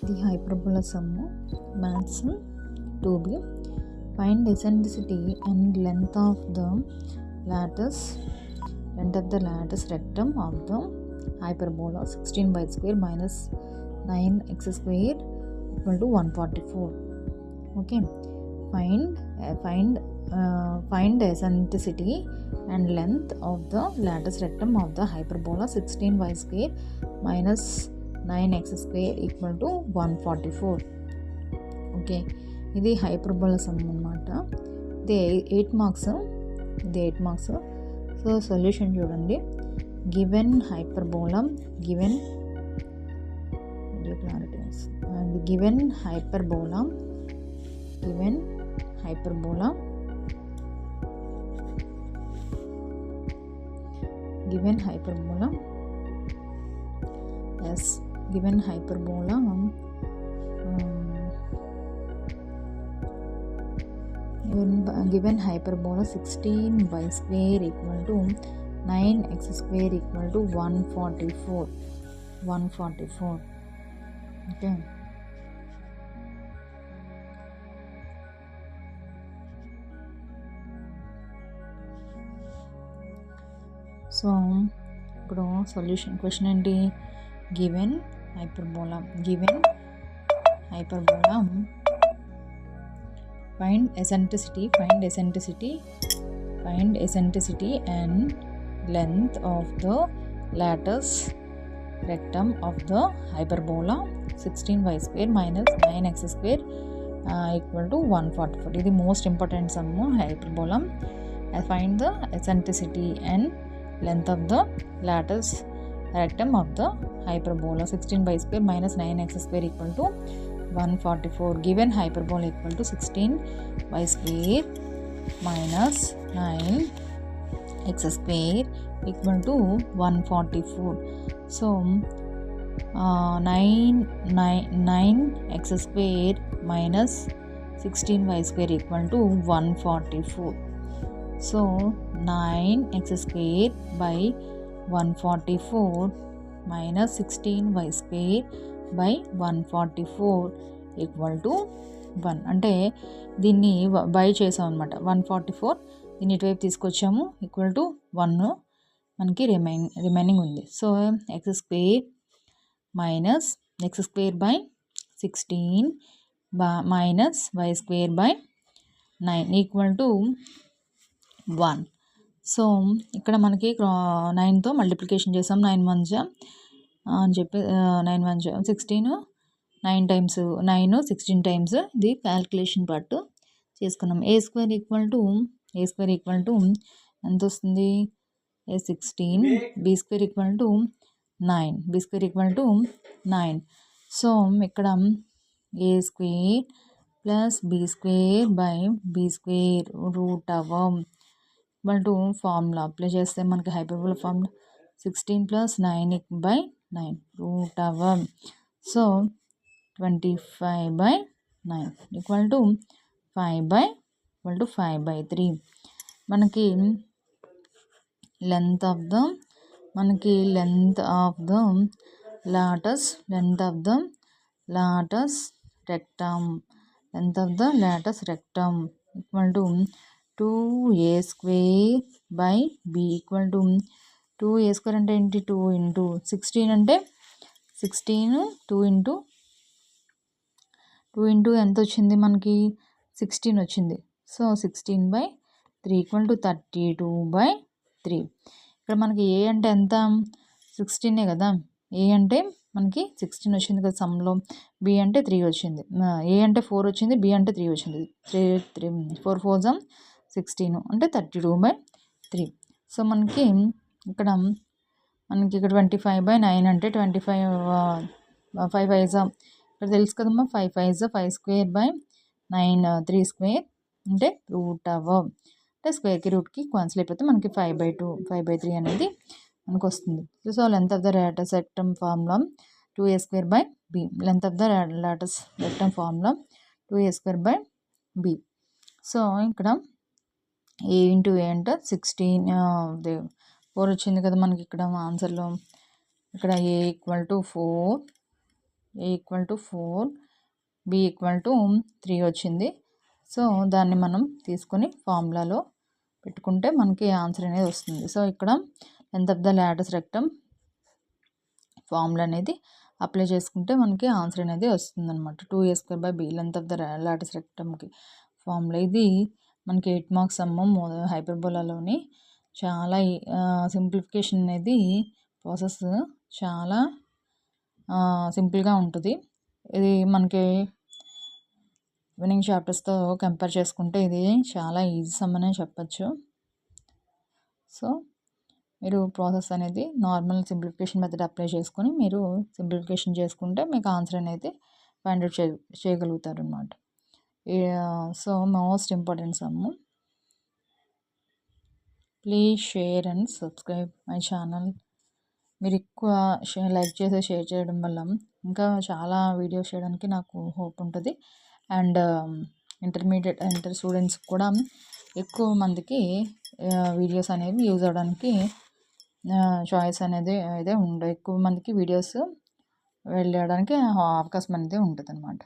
The hyperbola sum maths 2b. Find eccentricity and length of the lattice rectum of the hyperbola 16y square minus 9x square equal to 144. Okay, find eccentricity and length of the lattice rectum of the hyperbola 16y square minus 9x square equal to 144. Okay, ఇది hyperbola some అన్నమాట. ఇది 8 marks. So solution చూడండి. Given hyperbola given hyperbola given hyperbola 16y square equal to 9x square equal to 144. Okay, so ఇప్పుడు solution question ఏంటి? Given hyperbola find eccentricity and length of the lattice rectum of the hyperbola 16y square minus 9x square equal to 144. ఇది most important some hyperbola. Find the eccentricity and length of the lattice rectum of the hyperbola 16y square minus 9x square equal to 144. Given hyperbola equal to 16y square minus 9x square equal to 144. So 9x square minus 16y square equal to 144. So 9x square by 144 minus 16y square by 144 equal to 1. అంటే దీన్ని by చేసాం అనమాట. 144 దీన్ని ఇటువైపు తీసుకొచ్చాము, equal to 1 మనకి remaining ఉంది. So x square minus x square by 16 minus y square by 9 equal to 1. So ఇక్కడ మనకి 9తో మల్టిప్లికేషన్ చేసాం. 9 1 అని చెప్పి 9 1 16, 9 times 9 16 times ఇది క్యాల్కులేషన్ పార్ట్ చేసుకున్నాం. ఏ స్క్వేర్ ఈక్వల్ టు ఎంత వస్తుంది? A 16, b square equal to 9. So ఇక్కడ a square plus b square by b square root equal to formula apply చేస్తే మనకి hyperbola formula 16 plus 9 by 9 root so 25/9 equal to 5/3. మనకి length of the lattice rectum equal to 2a square by b equal to 2a square అంటే ఏంటి? 2 into 16 అంటే 16 2 into ఎంత వచ్చింది మనకి? 16 వచ్చింది. So 16/3 equal to 32/3. ఇక్కడ మనకి ఏ అంటే ఎంత? 16 కదా. ఏ అంటే మనకి 16 వచ్చింది కదా సమ్లో. బి అంటే 3 వచ్చింది. ఏ అంటే 4 వచ్చింది, బి అంటే 3 వచ్చింది. 4 4 16 అంటే 32/3. సో మనకి ఇక్కడ 25/9 అంటే 25 5 5 ఇక్కడ తెలుసు కదమ్మా. 5 5 5 స్క్వేర్ బై 9 3 స్క్వేర్ అంటే రూట్ అంటే స్క్వేర్కి రూట్కి క్యాన్సిల్ అయిపోతే మనకి 5/2 5/3 అనేది మనకు వస్తుంది. So length of the lattice rectum formula 2a square by b. Length of the lattice rectum formula 2a square by b. So ఇక్కడ ఏ ఇంటూ ఏ అంటే 16 4 వచ్చింది కదా మనకి ఇక్కడ ఆన్సర్లో. ఇక్కడ a equal to 4 a equal to 4, b equal to 3 వచ్చింది. So దాన్ని మనం తీసుకొని ఫార్ములాలో పెట్టుకుంటే మనకి ఆన్సర్ అనేది వస్తుంది. సో ఇక్కడ length of the latus rectum formula అనేది అప్లై చేసుకుంటే మనకి ఆన్సర్ అనేది వస్తుంది అనమాట. 2a² b length of the latus రెక్టమ్కి ఫార్ములా. ఇది మనకి 8 మార్క్స్ సమ్మం హైపర్బోలాలోని చాలా సింప్లిఫికేషన్ అనేది ప్రాసెస్ చాలా సింపుల్గా ఉంటుంది. ఇది మనకి వినింగ్ చాప్టర్స్తో కంపేర్ చేసుకుంటే ఇది చాలా ఈజీ సమ్ అనే చెప్పచ్చు. సో మీరు ప్రాసెస్ అనేది నార్మల్ సింప్లిఫికేషన్ మెథడ్ అప్లై చేసుకొని మీరు సింప్లిఫికేషన్ చేసుకుంటే మీకు ఆన్సర్ అనేది ఫైండ్ అవుట్ చేయగలుగుతారు అనమాట. So most important some. Please share and subscribe my channel. మీరు ఎక్కువ లైక్ చేసి షేర్ చేయడం వల్ల ఇంకా చాలా వీడియోస్ చేయడానికి నాకు హోప్ ఉంటుంది. అండ్ ఇంటర్మీడియట్ ఇంటర్ స్టూడెంట్స్ కూడా ఎక్కువ మందికి వీడియోస్ అనేవి యూజ్ అవ్వడానికి చాయిస్ అనేది అయితే ఎక్కువ మందికి వీడియోస్ వెళ్ళడానికి అవకాశం అనేది ఉంటుంది అన్నమాట.